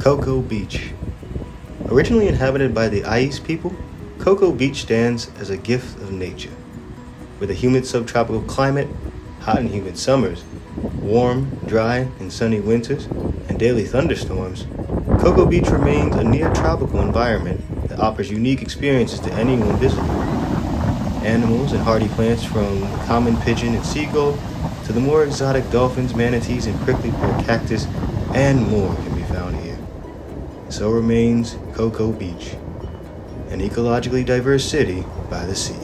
Cocoa Beach. Originally inhabited by the Ais people, Cocoa Beach stands as a gift of nature. With a humid subtropical climate, hot and humid summers, warm, dry, and sunny winters, and daily thunderstorms, Cocoa Beach remains a near-tropical environment that offers unique experiences to anyone visiting. Animals and hardy plants from the common pigeon and seagull to the more exotic dolphins, manatees, and prickly pear cactus, and more can be found here. So remains Cocoa Beach, an ecologically diverse city by the sea.